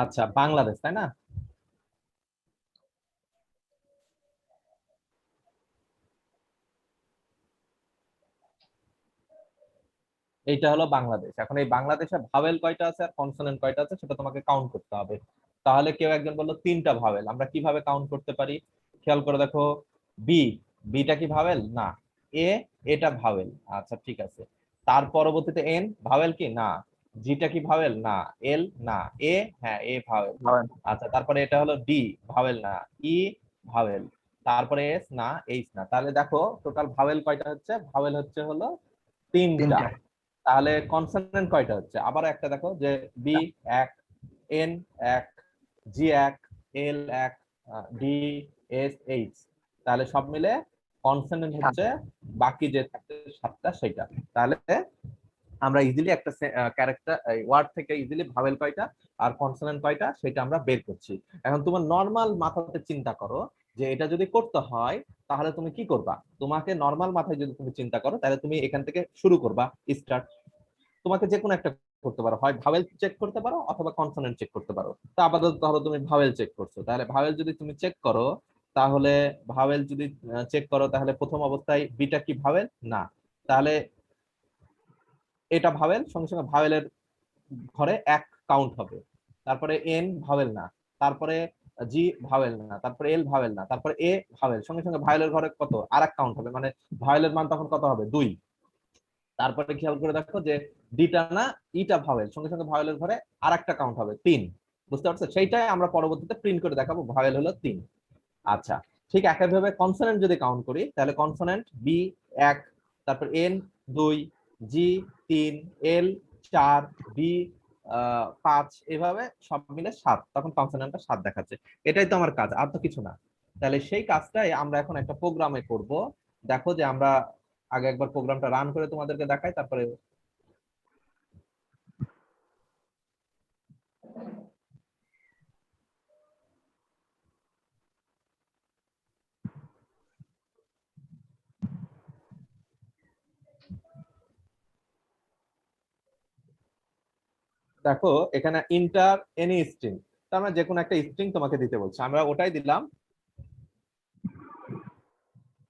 আচ্ছা, বাংলাদেশ, তাই না? এইটা হলো বাংলাদেশ। এখন এই বাংলাদেশে ভাওয়েল কয়টা আছে আর কনসোনেন্ট কয়টা আছে সেটা তোমাকে কাউন্ট করতে হবে। তাহলে কেউ একজন বললো তিনটা ভাওয়েল, আমরা কিভাবে কাউন্ট করতে পারি? খেয়াল করে দেখো। বি, বিটা কি ভাওয়েল? না। এ, এটা ভাওয়েল। আচ্ছা ঠিক আছে। তার পরবর্তীতে এন ভাওয়েল কি? না। জিটা কি ভাওয়েল? না। এল না। এ, হ্যাঁ এ ভাওয়েল। ভাওয়েল। আচ্ছা, তারপরে এটা হলো ডি, ভাওয়েল না। ই ভাওয়েল। তারপরে এস না, এইচ না। তাহলে দেখো টোটাল ভাওয়েল কয়টা হচ্ছে? ভাওয়েল হচ্ছে হলো তিনটা। তিনটা। তাহলে কনসোনেন্ট কয়টা হচ্ছে? আবার একটা দেখো যে বি এক, এন এক, জি এক, এল এক, ডি, এস, এইচ। তাহলে সব মিলে কনসোনেন্ট সাত। হচ্ছে বাকি যে থাকছে সাতটা সেটা। তাহলে আমরা ইজিলি একটা ক্যারেক্টার ওয়ার্ড থেকে ইজিলি ভাওয়েল কয়টা আর কনসোনেন্ট কয়টা সেটা আমরা বের করছি। এখন তোমার নর্মাল মাথাতে চিন্তা করো যে এটা যদি করতে হয় তাহলে তুমি কি করবা। তোমাকে নর্মাল মাথায় যদি তুমি চিন্তা করো তাহলে তুমি এখান থেকে শুরু করবা, স্টার্ট। তোমাকে যে কোনো একটা করতে পারো, হয় ভাওয়েল চেক করতে পারো অথবা কনসোনেন্ট চেক করতে পারো। তো আপাতত ধরো তুমি ভাওয়েল চেক করছো, তাহলে ভাওয়েল যদি তুমি চেক করো তাহলে ভাওয়েল যদি চেক করো তাহলে প্রথম অবস্থায় বিটা কি ভাওয়েল? না। তাহলে এটা ভাওয়েল, সঙ্গে সঙ্গে ভাওয়েলের ঘরে এক কাউন্ট হবে। তারপরে এন ভাওয়েল না। তারপরে জি ভাওয়েল না। তারপরে এল ভাওয়েল না। তারপরে এ ভাওয়েল, সঙ্গে সঙ্গে ভাওয়েলের ঘরে কত আর এক কাউন্ট হবে, মানে ভাওয়েলের মান তখন কত হবে? 2। তারপরে খেয়াল করে দেখো যে ডিটা না ইটা ভাওয়েল, সঙ্গে সঙ্গে ভাওয়েলের ঘরে আর একটা কাউন্ট হবে 3। বুঝতে পারছো? সেইটাই আমরা পরবর্তীতে প্রিন্ট করে দেখাবো, ভাওয়েল হলো 3। আচ্ছা, ঠিক একইভাবে কনসোনেন্ট যদি কাউন্ট করি তাহলে কনসোনেন্ট বি 1, তারপর এন 2, জি 3, এল 4, বি 5, এভাবে সব মিলে 7। তখন কনসোনেন্টটা 7 দেখাচ্ছে। এটাই তো আমার কাজ, আর তো কিছু না। তাহলে সেই কাজটাই আমরা এখন একটা প্রোগ্রামে করব। দেখো যে আমরা আগে একবার প্রোগ্রামটা রান করে তোমাদেরকে দেখাই, তারপরে দেখো এখানে ইন্টার এনি স্ট্রিং, তার মানে যে কোনো একটা স্ট্রিং তোমাকে দিতে বলছে, আমরা ওটাই দিলাম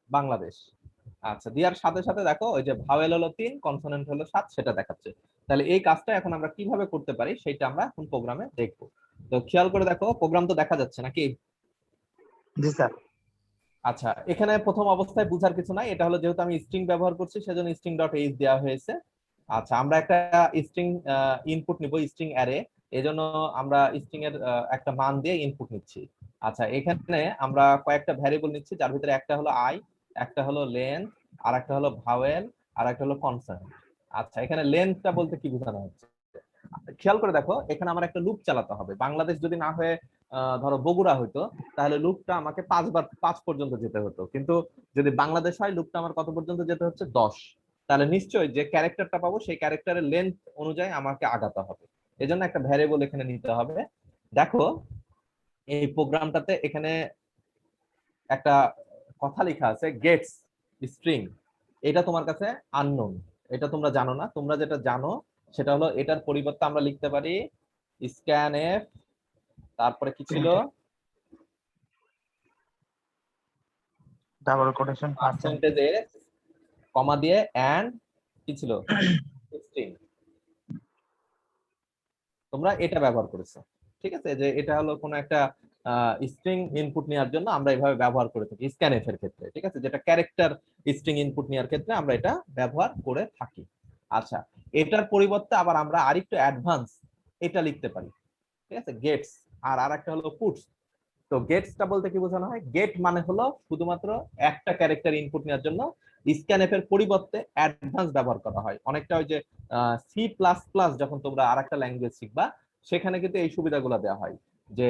বাংলাদেশ। আচ্ছা, দেওয়ার সাথে সাথে দেখো ওই যে ভাওয়েল হলো 3, কনসোনেন্ট হলো 7 সেটা দেখাচ্ছে। তাহলে এই কাজটা এখন আমরা কিভাবে করতে পারি সেটা আমরা এখন প্রোগ্রামে দেখবো। তো খেয়াল করে দেখো, প্রোগ্রাম তো দেখা যাচ্ছে নাকি? জি স্যার। আচ্ছা, এখানে প্রথম অবস্থায় বুঝার কিছু নাই, এটা হলো যেহেতু আমি স্ট্রিং ব্যবহার করছি সেজন্য স্ট্রিং ডট এইচ দেওয়া হয়েছে। আচ্ছা, আমরা একটা স্ট্রিং ইনপুট নিব, স্ট্রিং অ্যারে। এজন্য আমরা স্ট্রিং এর একটা মান দিয়ে ইনপুট নিচ্ছি। আচ্ছা, এখানে আমরা কয়েকটা ভ্যারিয়েবল নিচ্ছি, যার ভিতরে একটা হলো আই, একটা হলো লেন্থ, আর একটা হলো ভাওয়েল, আর একটা হলো কনসোনেন্ট। আচ্ছা, এখানে লেন্থটা বলতে কি বোঝানো হচ্ছে? খেয়াল করে দেখো, এখানে আমার একটা লুপ চালাতে হবে। বাংলাদেশ যদি না হয়ে ধরো বগুড়া হইতো তাহলে লুপটা আমাকে 5 পর্যন্ত যেতে হতো, কিন্তু যদি বাংলাদেশ হয় লুপটা আমার কত পর্যন্ত যেতে হচ্ছে? 10। তাহলে নিশ্চয়ই যে ক্যারেক্টারটা পাবো সেই ক্যারেক্টারের লেন্থ অনুযায়ী আমাকে আগাতে হবে। এজন্য একটা ভ্যারিয়েবল এখানে নিতে হবে। দেখো এই প্রোগ্রামটাতে এখানে একটা কথা লেখা আছে গেটস স্ট্রিং। এটা তোমার কাছে আননোন, এটা তোমরা জানো না। তোমরা যেটা জানো সেটা হলো এটার পরিবর্তে আমরা লিখতে পারি স্ক্যানএফ, তারপরে কি ছিল? ডাবল কোটেশন পার্সেন্টেজ এস, কমা দিয়ে এন্ড কি ছিল? স্ট্রিং। তোমরা এটা ব্যবহার করেছো, ঠিক আছে? যে এটা হলো কোন একটা স্ট্রিং ইনপুট নেওয়ার জন্য আমরা এভাবে ব্যবহার করে থাকি স্ক্যানএফ এর ক্ষেত্রে, ঠিক আছে? যেটা ক্যারেক্টার স্ট্রিং ইনপুট নেওয়ার ক্ষেত্রে আমরা এটা ব্যবহার করে থাকি। আচ্ছা, এটার পরিবর্তে আবার আমরা আরেকটু অ্যাডভান্স এটা লিখতে পারি, ঠিক আছে? গেটস। আর আরেকটা হলো পুটস। তো গেটসটা বলতে কি বোঝানো হয়? গেট মানে হলো শুধুমাত্র একটা ক্যারেক্টার ইনপুট নেওয়ার জন্য স্ক্যানএফ এর পরিবর্তে অ্যাডভান্স ব্যবহার করা হয়। অনেকটা ওই যে সি প্লাস প্লাস যখন তোমরা আরেকটা ল্যাঙ্গুয়েজ শিখবা সেখানে কিন্তু এই সুবিধাগুলো দেওয়া হয়। যে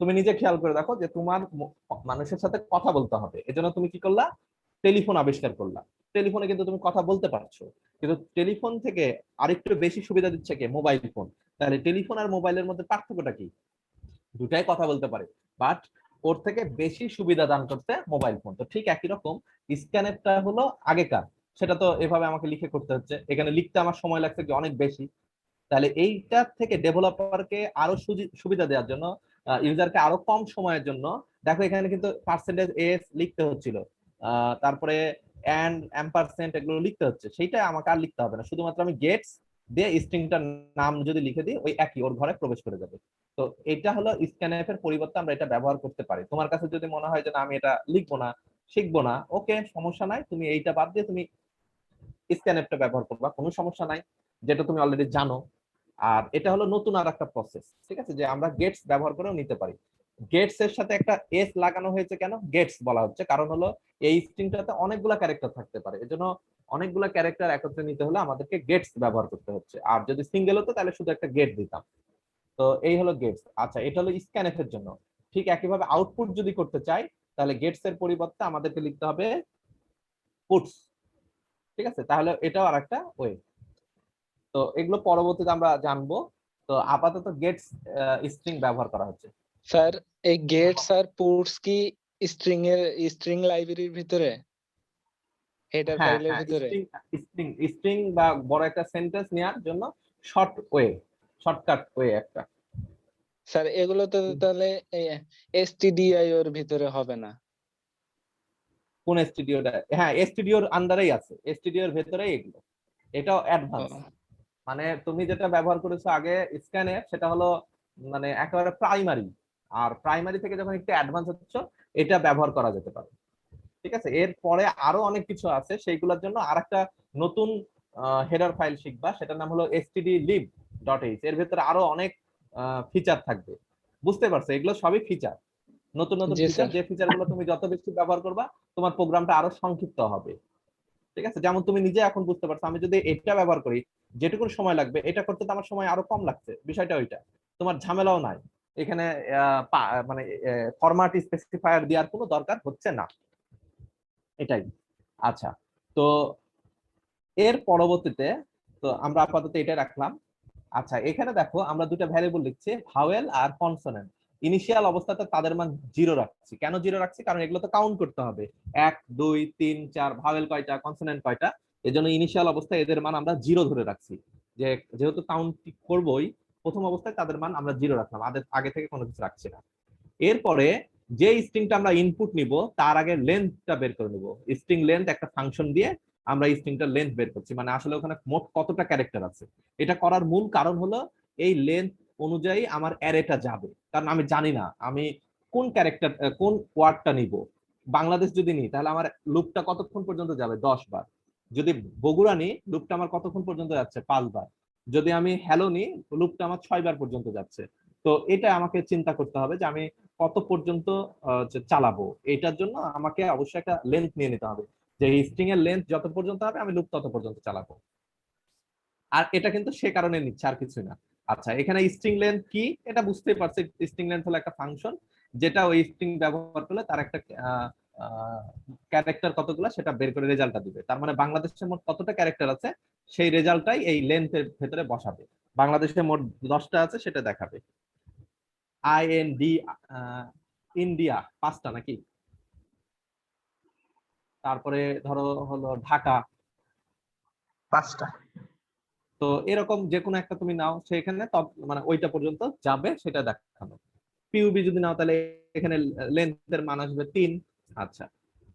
তুমি নিজে খেয়াল করে দেখো যে তোমার মানুষের সাথে কথা বলতে হবে, এজন্য তুমি কি করলা? টেলিফোন আবিষ্কার করলা। টেলিফোনে কিন্তু তুমি কথা বলতে পারছো, কিন্তু টেলিফোন থেকে আরেকটু বেশি সুবিধা দিচ্ছে কে? Mobile phone. তাহলে টেলিফোন আর মোবাইলের মধ্যে পার্থক্যটা কি? দুটাই কথা বলতে পারে, বাট ওর থেকে বেশি সুবিধা দান করতে মোবাইল ফোন। তো ঠিক একই রকম স্ক্যানেরটা হলো আগেকার, সেটা তো এভাবে আমাকে লিখে করতে হচ্ছে, এখানে লিখতে আমার সময় লাগছে কি অনেক বেশি। তাহলে এইটা থেকে ডেভেলপারকে আরো সুবিধা দেওয়ার জন্য, ইউজারকে আরো কম সময়ের জন্য, দেখো এখানে কিন্তু পার্সেন্টেজ এস লিখতে হচ্ছিল, তারপরে এন্ড এম্পারসেন্ট এগুলো লিখতে হচ্ছে, সেইটা আমাকে আর লিখতে হবে না, শুধুমাত্র আমি গেটস দিয়ে স্ট্রিংটার নাম যদি লিখে দিই ওই একই ওর ঘরে প্রবেশ করে যাবে। তো এটা হলো স্ক্যানএফ এর পরিবর্তে আমরা এটা ব্যবহার করতে পারি। তোমার কাছে যদি মনে হয় যে না আমি এটা লিখবো না, শিখবো না, ওকে, সমস্যা নাই, তুমি এইটা বাদ দিয়ে তুমি স্ক্যানএফটা ব্যবহার করবা, কোনো সমস্যা নাই, যেটা তুমি অলরেডি জানো। আর এটা হলো নতুন আর একটা প্রসেস, ঠিক আছে, যে আমরা গেটস ব্যবহার করেও নিতে পারি। গেটস এর সাথে একটা এস লাগানো হয়েছে কেন গেটস বলা হচ্ছে, কারণ হলো এই স্ট্রিংটাতে অনেকগুলা ক্যারেক্টার থাকতে পারে, এজন্য অনেকগুলা ক্যারেক্টার একত্রে নিতে হলে আমাদেরকে গেটস ব্যবহার করতে হচ্ছে। আর যদি সিঙ্গেল হতো তাহলে শুধু একটা গেট দিতাম। তো এই হলো গেটস। আচ্ছা, এটা হলো স্ক্যানএফ এর জন্য। ঠিক একইভাবে আউটপুট যদি করতে চাই তাহলে গেটস এর পরিবর্তে আমাদেরকে লিখতে হবে পুটস। ঠিক আছে, তাহলে এটাও আর একটা ওয়ে। তো এগুলো পরবর্তীতে আমরা জানবো। তো আপাতত গেটস স্ট্রিং ব্যবহার করা হচ্ছে। স্যার এই গেটস আর পুটস কি স্ট্রিং লাইব্রেরির ভিতরে, হেডার হ্যাঁ ফাইলের হ্যাঁ, ভিতরে? স্ট্রিং বা বড় একটা সেন্টেন্স নেওয়ার জন্য শর্টকাট ওয়ে একটা। স্যার এগুলো তো তাহলে এসটিডিআই এর ভিতরে হবে না? কোন স্টুডিওটা? হ্যাঁ, স্টুডিওর আন্ডারেই আছে, স্টুডিওর ভেতরেই এগুলো। এটাও অ্যাডভান্স। ও, মানে তুমি যেটা ব্যবহার করেছো আগে স্ক্যানে, সেটা হলো মানে একেবারে প্রাইমারি। আর প্রাইমারি থেকে যখন একটু অ্যাডভান্স হচ্ছ, এটা ব্যবহার করা যেতে পারে। ঠিক আছে, এর পরে আরো অনেক কিছু আছে, সেইগুলোর জন্য আরেকটা নতুন হেডার ফাইল শিখবা, সেটার নাম হলো stdlib.h। এর ভেতরে আরো অনেক ফিচার থাকবে। বুঝতে পারছো, এগুলো সবই ফিচার, নতুন নতুন জি ফিচার, স্যার। যে ফিচার গুলো তুমি যত বেশি ব্যবহার করবা তোমার প্রোগ্রামটা আরো সংক্ষিপ্ত হবে। ঠিক আছে, যেমন তুমি নিজে এখন বুঝতে পারছো, আমি যদি এটা ব্যবহার করি যেটুকু সময় লাগবে এটা করতে তো আমার সময় আরো কম লাগছে, বিষয়টা ওইটা। তোমার ঝামেলাও নাই এখানে, মানে ফরম্যাট স্পেসিফায়ার দেওয়ার কোনো দরকার হচ্ছে না, এটাই। আচ্ছা, তো এর পরবর্তীতে তো আমরা আপাতত এটা রাখলাম। আচ্ছা, এখানে দেখো আমরা দুটো ভ্যারিয়েবল লিখছি, ভাওয়েল আর কনসোনেন্ট। ইনিশিয়াল অবস্থাতে তাদের মান 0 রাখছি। কেন 0 রাখছি? কারণ এগুলো তো কাউন্ট করতে হবে, 1 2 3 4, ভাওয়েল কয়টা, কনসোনেন্ট কয়টা। এজন্য ইনিশিয়াল অবস্থায় এদের মান আমরা 0 ধরে রাখছি, যে যেহেতু কাউন্ট করবোই, প্রথম অবস্থায় তাদের মান আমরা 0 রাখলাম, আগে থেকে কোনো কিছু রাখছি না। এরপরে যে স্ট্রিংটা আমরা ইনপুট নিব তার আগে লেন্থটা বের করে নিব। স্ট্রিং লেন্থ একটা ফাংশন দিয়ে আমরা স্ট্রিংটার লেন্থ বের করছি, মানে আসলে ওখানে মোট কতটা ক্যারেক্টার আছে। এটা করার মূল কারণ হলো এই লেন্থ অনুযায়ী আমার অ্যারেটা যাবে, কারণ আমি জানি না আমি কোন ক্যারেক্টার কোন ওয়ার্ডটা নিব। বাংলাদেশ যদি নিই তাহলে আমার লুপটা কতক্ষণ পর্যন্ত যাবে, 10 বার। যদি বগুড়া নিই লুপটা আমার কতক্ষণ পর্যন্ত যাচ্ছে, 5 বার। যদি আমি হ্যালো নিই লুপটা আমার 6 বার পর্যন্ত যাচ্ছে। তো এটা আমাকে চিন্তা করতে হবে যে আমি কত পর্যন্ত চালাবো। এটার জন্য আমাকে অবশ্যই একটা লেন্থ নিয়ে নিতে হবে, যে স্ট্রিং এর লেন্থ যত পর্যন্ত হবে আমি লুপ তত পর্যন্ত চালাবো। আর এটা কিন্তু সে কারণে নিচ্ছে, আর কিছু না। আচ্ছা, এখানে স্ট্রিং লেন্থ কি এটা বুঝতেই পারছি। স্ট্রিং লেন্থ হলো একটা ফাংশন, যেটা ওই স্ট্রিং ব্যবহার করলে তার একটা ক্যারেক্টার কতগুলো সেটা বের করে রেজাল্টটা দিবে। তার মানে বাংলাদেশের মোট কতটা ক্যারেক্টার আছে সেই রেজাল্টটাই এই লেন্থের ভেতরে বসাবে। বাংলাদেশে মোট 10টা আছে সেটা দেখাবে। IND, ইন্ডিয়া 5টা নাকি, তারপরে ধরো হলো ঢাকা 5টা। তো এরকম যে কোনো একটা তুমি নাও, সেখানে মানে ওইটা পর্যন্ত যাবে সেটা দেখানো। পিউবি যদি নাও তাহলে এখানে লেন্থের মান আসবে 3। আচ্ছা,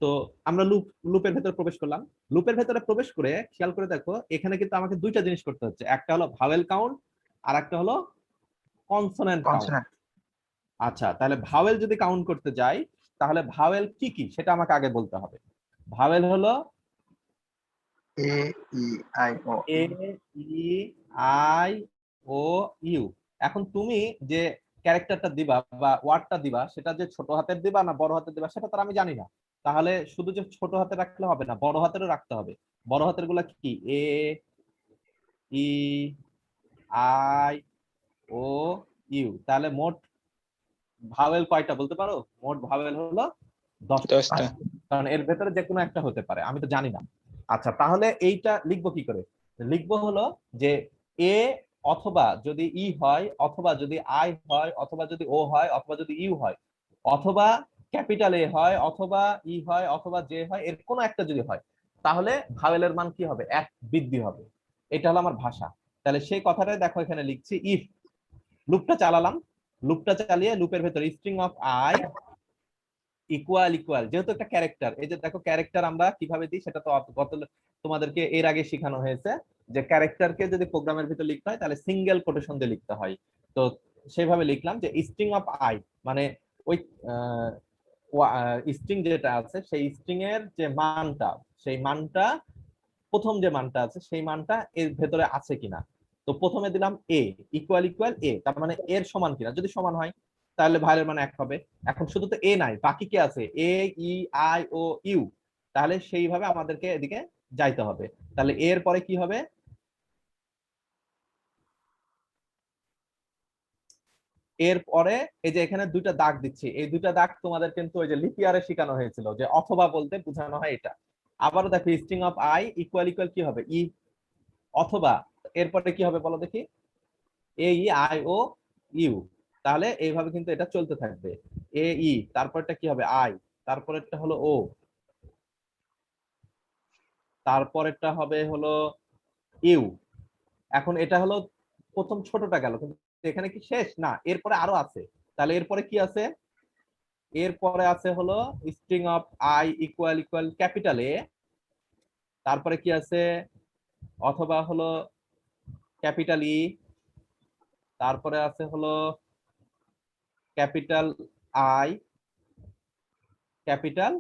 তো আমরা লুপের ভেতরে প্রবেশ করলাম। লুপের ভেতরে প্রবেশ করে খেয়াল করে দেখো এখানে কিন্তু আমাকে দুইটা জিনিস করতে হচ্ছে, একটা হলো ভাওয়েল কাউন্ট আর একটা হলো কনসোনেন্ট কাউন্ট। কনসোনেন্ট। আচ্ছা, তাহলে ভাওয়েল যদি কাউন্ট করতে যাই তাহলে ভাওয়েল কি কি সেটা আমাকে আগে বলতে হবে। ভাওয়েল হলো A E I O A E I O U. এখন তুমি যে ক্যারেক্টারটা দিবা বা ওয়ার্ডটা দিবা সেটা যে ছোট হাতের দিবা না বড় হাতের দিবা সেটা তো আমি জানি না। তাহলে শুধু যে ছোট হাতে রাখলে হবে না, বড় হাতেরও রাখতে হবে। বড় হাতের গুলা কি, এ ই আই ও ইউ। তাহলে মোট ভাওয়েল কয়টা বলতে পারো? মোট ভাওয়েল হলো 10টা, 10টা। কারণ এর ভেতরে যে কোনো একটা হতে পারে, আমি তো জানি না। আচ্ছা, তাহলে এইটা লিখবো কি করে? লিখবো হলো যে এ অথবা যদি ই হয়, অথবা যদি আই হয়, অথবা যদি ও হয়, অথবা যদি ইউ হয়, অথবা ক্যাপিটাল এ হয়, অথবা ই হয়, অথবা জে হয়, এর কোনো একটা যদি হয়, তাহলে ভাওয়েলের মান কি হবে? 1 বৃদ্ধি হবে। এটা হলো আমার ভাষা। তাহলে সেই কথাটাই দেখো এখানে লিখছি, ইফ লুপটা চালালাম, লুপটা চালিয়ে লুপের ভেতরে string of I equal equal, যেহেতু একটা ক্যারেক্টার, এই যে দেখো ক্যারেক্টার আমরা কিভাবে দিই সেটা তো গত তোমাদেরকে এর আগে শেখানো হয়েছে, যে ক্যারেক্টারকে যদি প্রোগ্রামের ভিতরে লিখতে হয় তাহলে সিঙ্গেল কোটেশন দিয়ে লিখতে হয়। তো সেভাবে লিখলাম যে স্ট্রিং অফ আই, মানে ওই স্ট্রিং যেটা আছে সেই স্ট্রিং এর যে মানটা, সেই মানটা প্রথম যে মানটা আছে সেই মানটা এর ভেতরে আছে কিনা। তো প্রথমে দিলাম এ ইকুয়াল ইকুয়াল এ, তার মানে এর সমান কিনা, যদি সমান হয় তাহলে ভাইয়ের মান 1 হবে। এখন শুধু তো এ নাই, বাকি কি আছে, এ ই আই ও ইউ, তাহলে সেইভাবে আমাদেরকে এদিকে যাইতে হবে। তাহলে এর পরে কি হবে, এরপরে এই যে এখানে দুইটা দাগ দিচ্ছি, এই দুইটা দাগ তোমাদের কিন্তু ওই যে লিপিয়ারে শেখানো হয়েছিল, যে অথবা বলতে বোঝানো হয় এটা। আবারও দেখো string of I equal equal কি হবে, ই, অথবা এরপরে কি হবে বলো দেখি, এ ই আই ও ইউ, তাহলে এইভাবে কিন্তু এটা চলতে থাকবে। এ ই, তারপরটা কি হবে আই, তারপরেরটা হলো ও, তারপরেরটা হবে হলো ইউ। এখন এটা হলো প্রথম ছোটটা গেল, কিন্তু এখানে কি শেষ না, এরপরে আরো আছে। তাহলে এরপরে কি আছে, এরপরে আছে হলো string of I equal equal capital A, তারপরে কি আছে, অথবা হলো ক্যাপিটাল ই, তারপরে আছে হলো ক্যাপিটাল আই, ক্যাপিটাল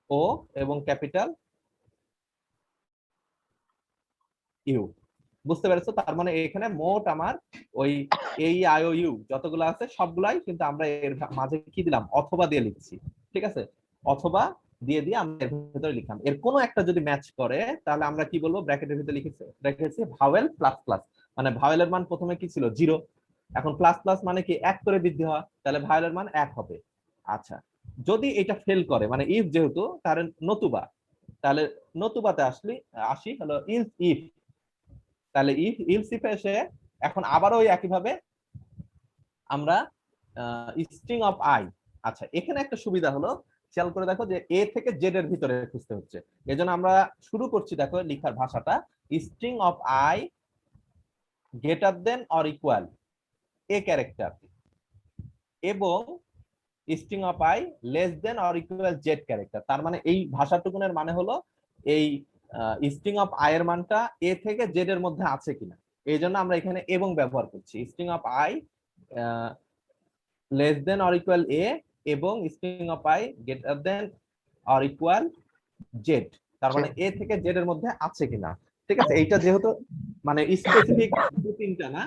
ও এবং ক্যাপিটাল ইউ। বুঝতে পেরেছো? তার মানে এখানে মোট আমার ওই এই আই ও ইউ যতগুলো আছে সবগুলাই কিন্তু আমরা এর মাঝে কি দিলাম, অথবা দিয়ে লিখছি। ঠিক আছে, অথবা দিয়ে দিয়ে আমরা এর ভিতরে লিখলাম। এর কোনো একটা যদি ম্যাচ করে তাহলে আমরা কি বলবো, ব্র্যাকেটের ভিতরে রেখেছি ভাওয়েল প্লাস প্লাস, মানে ভাওয়েলের মান প্রথমে কি ছিল 0, এখন প্লাস প্লাস মানে কি 1 করে বৃদ্ধি হওয়া, তাহলে ভাওয়েলের মান 1 হবে। আচ্ছা, যদি এটা ফেল করে, মানে ইফ যেহেতু, তাহলে নতুবা, তাহলে নতুবাতে আসি হলো ইফ ইফ, তাহলে ইফ ইলস ইফ এসে এখন আবারও ওই একইভাবে আমরা স্ট্রিং অফ আই। আচ্ছা, এখানে একটা সুবিধা হলো, খেয়াল করে দেখো যে এ থেকে জেড এর ভিতরে খুঁজতে হচ্ছে, এজন্য আমরা শুরু করছি দেখো লিখার ভাষাটা, string of I greater than or equal A character, এবং string of I less than or equal Z character. তার মানে এই ভাষাটুকুনের মানে হলো এই স্ট্রিং অফ আই এর মানটা এ থেকে জেড এর মধ্যে আছে কিনা, এই জন্য আমরা এখানে এবং ব্যবহার করছি। String of I less than or equal A এবং string of I greater than or equal Z, তার মানে এ থেকে জেড এর মধ্যে আছে কিনা। ঠিক আছে, এইটা যেহেতু মানে স্পেসিফিক দু তিনটা না,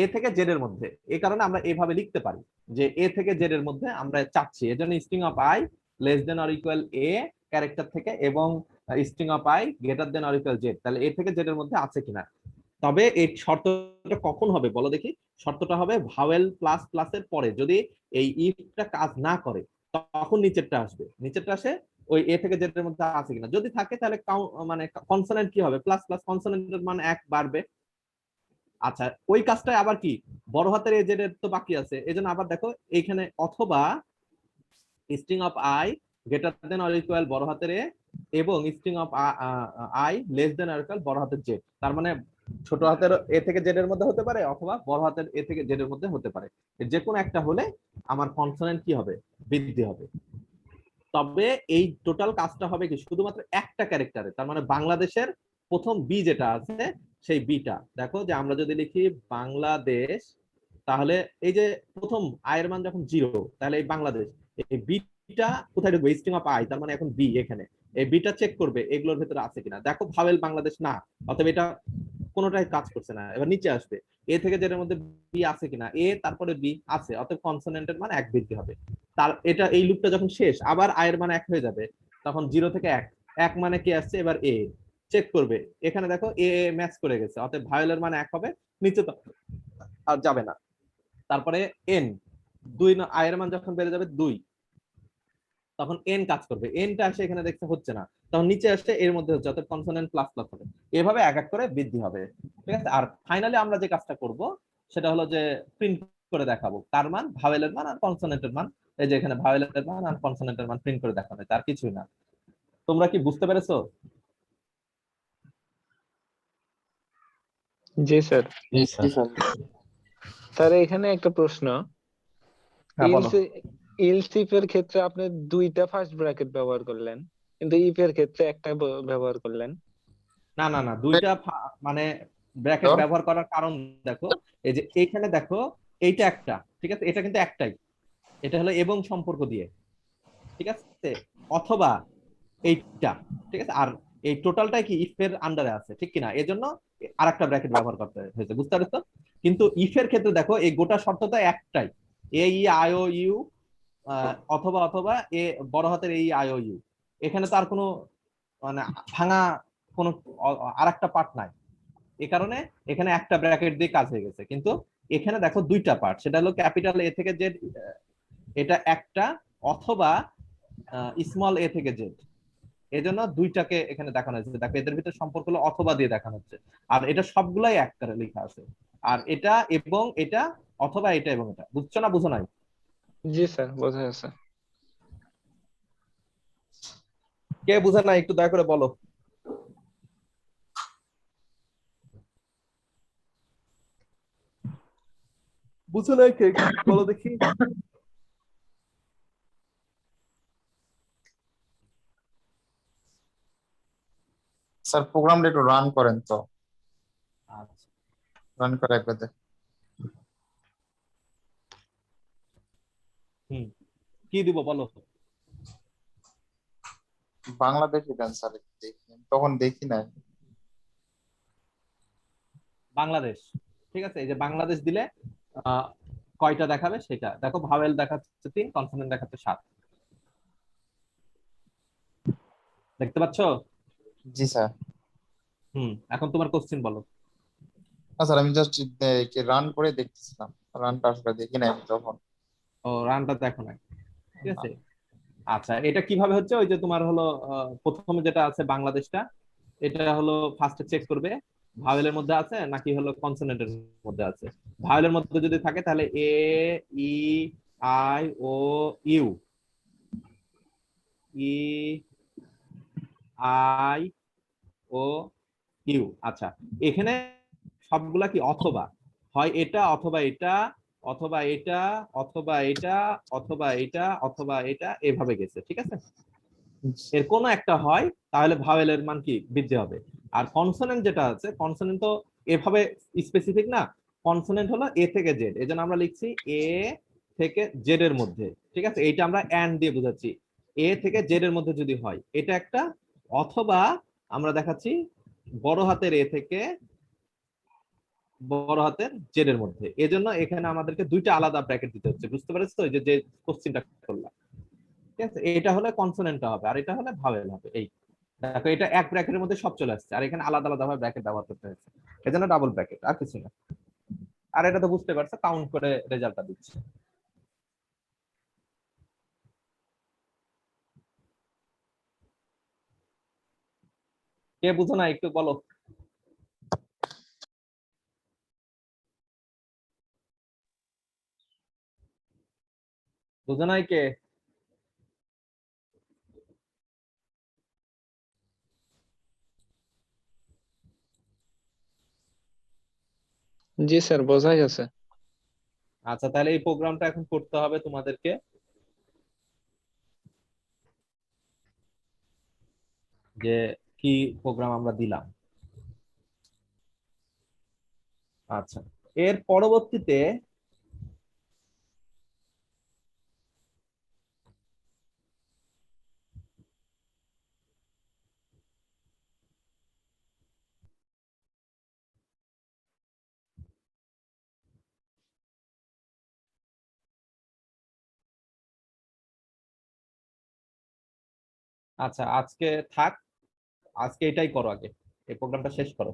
এ থেকে জেড এর মধ্যে, এই কারণে আমরা এভাবে লিখতে পারি যে এ থেকে জেড এর মধ্যে আমরা চাচ্ছি, এজন্য string of I less than or equal A character থেকে এবং string of I greater than or equal Z, তাহলে এ থেকে জেড এর মধ্যে আছে কিনা। তবে এই শর্তটা কখন হবে বলো দেখি, শর্তটা হবে ভাওয়েল প্লাস প্লাসের পরে, যদি এই ইফটা কাজ না করে তখন নিচেরটা আসবে, নিচেরটা আসে ওই এ থেকে জেড এর মধ্যে আছে কিনা, যদি থাকে তাহলে মানে কনসোনেন্ট কি হবে, প্লাস প্লাস কনসোনেন্টের মান 1 বাড়বে। আচ্ছা, ওই কাজটাই আবার কি বড় হাতের এ জেড এর তো বাকি আছে, এজন্য আবার দেখো এইখানে অথবা string of I greater than or equal বড় হাতের এ এবং string of I less than or equal বড় হাতের জেড, তার মানে ছোট হাতের এ থেকে জেড এর মধ্যে হতে পারে অথবা বড় হাতের এ থেকে জেড এর মধ্যে হতে পারে, যে কোনো একটা হলে আমার কনসোনেন্ট কি হবে, বৃদ্ধি হবে। তবে এই টোটাল কাজটা হবে কি শুধুমাত্র একটা ক্যারেক্টারে, তার মানে বাংলাদেশের প্রথম বি যেটা আছে সেই বিটা, দেখো যে আমরা যদি লিখি বাংলাদেশ, তাহলে এই যে প্রথম আয়ের মান যখন 0, তাহলে এই বাংলাদেশ, এই বিটা কোথায় ঢুকবে, স্ট্রিং অফ আই, তার মানে এখন বি, এখানে এই বিটা চেক করবে এগুলোর ভেতরে আছে কিনা, দেখো ভাবেল বাংলাদেশ না, অথবা এটা কোনোটাই কাজ করছে না, এবার নিচে আসবে এ থেকে যেটার মধ্যে বি আছে কিনা, এ তারপরে বি আছে, অতএব কনসোনেন্টের মান 1 বৃদ্ধি হবে। তার এটা এই লুপটা যখন শেষ আবার আয়ের মান 1 হয়ে যাবে, তখন 0 থেকে 1, 1 মানে কি আসছে, এবার এ চেক করবে, এখানে দেখো এ ম্যাচ করে গেছে, অতএব ভায়োলের মান 1 হবে, নিচে তো আর যাবে না। তারপরে এন 2, আয়ের মান যখন বেড়ে যাবে 2, তখন এন কাজ করবে, এনটা আসে এখানে দেখতে হচ্ছে না, তখন নিচে আসছে এর মধ্যে হচ্ছে, অর্থাৎ কনসোনেন্ট প্লাস প্লাস হবে, এভাবে এক এক করে বৃদ্ধি হবে। ঠিক আছে, আর ফাইনালি আমরা যে কাজটা করব সেটা হলো যে প্রিন্ট করে দেখাবো কার মান, ভাওয়েলের মান আর কনসোনেন্টের মান, এই যে এখানে ভাওয়েলের মান আর কনসোনেন্টের মান প্রিন্ট করে দেখানো, তার কিছুই না। তোমরা কি বুঝতে পেরেছো? জি স্যার। জি স্যার। স্যার এখানে একটা প্রশ্ন, হ্যাঁ বলো। ইলস ইফ এর ক্ষেত্রে আপনি দুইটা ফার্স্ট ব্র্যাকেট ব্যবহার করলেন, কিন্তু ইফ এর ক্ষেত্রে একটা ব্যবহার করলেন। না না না, দুইটা মানে ব্র্যাকেট ব্যবহার করার কারণ দেখো, এই যে এইখানে দেখো, এইটা একটা, ঠিক আছে, এটা কিন্তু একটাই, এটা হলো এবং সম্পর্ক দিয়ে, ঠিক আছে, অথবা এইটা, ঠিক আছে, আর এই টোটালটাই কি ইফ এর আন্ডারে আছে, ঠিক কিনা, এজন্য আরেকটা ব্র্যাকেট ব্যবহার করতে হয়েছে, বুঝতে পারছো? কিন্তু ইফ এর ক্ষেত্রে দেখো, এই গোটা শর্তটা একটাই, এ ই আই ও ইউ, অথবা অথবা এ বড় হাতের এই আই ও ইউ, এখানে তার কোনো মানে ভাঙা কোনো আরেকটা পার্ট নাই, এই কারণে এখানে একটা ব্র্যাকেট দিয়ে কাজ হয়ে গেছে। কিন্তু এখানে দেখো দুইটা পার্ট, সেটা হলো ক্যাপিটাল এ থেকে জেড, এটা একটা, অথবা স্মল এ থেকে জেড, এজন্য দুইটাকে এখানে দেখানো হয়েছে। দেখো এদের ভিতরে সম্পর্ক হলো অথবা দিয়ে দেখানো হচ্ছে, আর এটা সবগুলাই এক করে লেখা আছে, আর এটা এবং এটা, অথবা এটা এবং এটা, বুঝছো না বুঝো নাই? জি স্যার, বোঝা যাচ্ছে। কে বুঝে নাই একটু দয়া করে বলো। বুঝো নাই কে, বলো দেখি। স্যার প্রোগ্রামটা একটু রান করেন তো, আচ্ছা, রান করে একবার দেখ। হুম, কি দিব বলো। বাংলাদেশি দেন স্যার, একটু দেখি, তখন দেখি নাই। বাংলাদেশ, ঠিক আছে, এই যে বাংলাদেশ দিলে আহ, কয়টা দেখাবে সেটা দেখো, ভাওয়েল দেখাচ্ছে 3, কনসোনেন্ট দেখাচ্ছে 7, দেখতে পাচ্ছো? জি স্যার। এখন তোমার কোশ্চেন বলো। না স্যার, আমি জাস্ট রান করে দেখতেছিলাম, রানটা আসলে দেখি নাই আমি তখন। ও, রানটা দেখো না, ঠিক না। আছে। আচ্ছা, এটা কিভাবে হচ্ছে, ওই যে তোমার হলো প্রথমে যেটা আছে বাংলাদেশটা, এটা হলো ফার্স্টে চেক করবে ভাওয়েলের মধ্যে আছে নাকি হলো কনসোনেন্টের মধ্যে আছে। ভাওয়েলের মধ্যে যদি থাকে তাহলে A, E, I O U, E, I O U, আচ্ছা, এখানে সবগুলা কি অথবা, হয় এটা অথবা এটা, অথবা এটা, অথবা এটা, অথবা এটা, অথবা এটা, এভাবে গেছে, ঠিক আছে। এর কোনো একটা হয়, তাহলে ভাওয়েলের মান কি বৃদ্ধি হবে। আর কনসোনেন্ট যেটা আছে, কনসোনেন্ট তো এভাবে স্পেসিফিক না, কনসোনেন্ট হলো এ থেকে জেড, এজন্য আমরা লিখছি এ থেকে জেড এর মধ্যে, ঠিক আছে, এইটা আমরা এন্ড দিয়ে বোঝাচ্ছি, এ থেকে জেড এর মধ্যে যদি হয় এটা একটা, অথবা আমরা দেখাচ্ছি বড় হাতের এ থেকে বড় হাতের জেড এর মধ্যে, এজন্য এখানে আমাদেরকে দুইটা আলাদা ব্র্যাকেট দিতে হচ্ছে, বুঝতে পারছো? এই যে যে কোশ্চেনটা করলাম, ঠিক আছে, এটা হলে কনসোনেন্টটা হবে, আর এটা হলে ভাওয়েল হবে। এই দেখো, এটা এক ব্র্যাকেটের মধ্যে সব চলে আসছে, আর এখানে আলাদা আলাদা ভাবে ব্র্যাকেট ব্যবহার করতে হয়েছে, এজন্য ডাবল ব্র্যাকেট, আর কিছু না। আর এটা তো বুঝতে পারছো, কাউন্ট করে রেজাল্টটা দিচ্ছে। কে বুঝো না একটু বলো। বুঝো নাই কে? জি স্যার, বোঝা যাচ্ছে। আচ্ছা, তাহলে এই প্রোগ্রামটা এখন করতে হবে তোমাদেরকে, যে কি প্রোগ্রাম আমরা দিলাম। আচ্ছা, এর পরবর্তীতে আচ্ছা, আজকে থাক, আজকে এটাই করো, আগে এই প্রোগ্রামটা শেষ করো।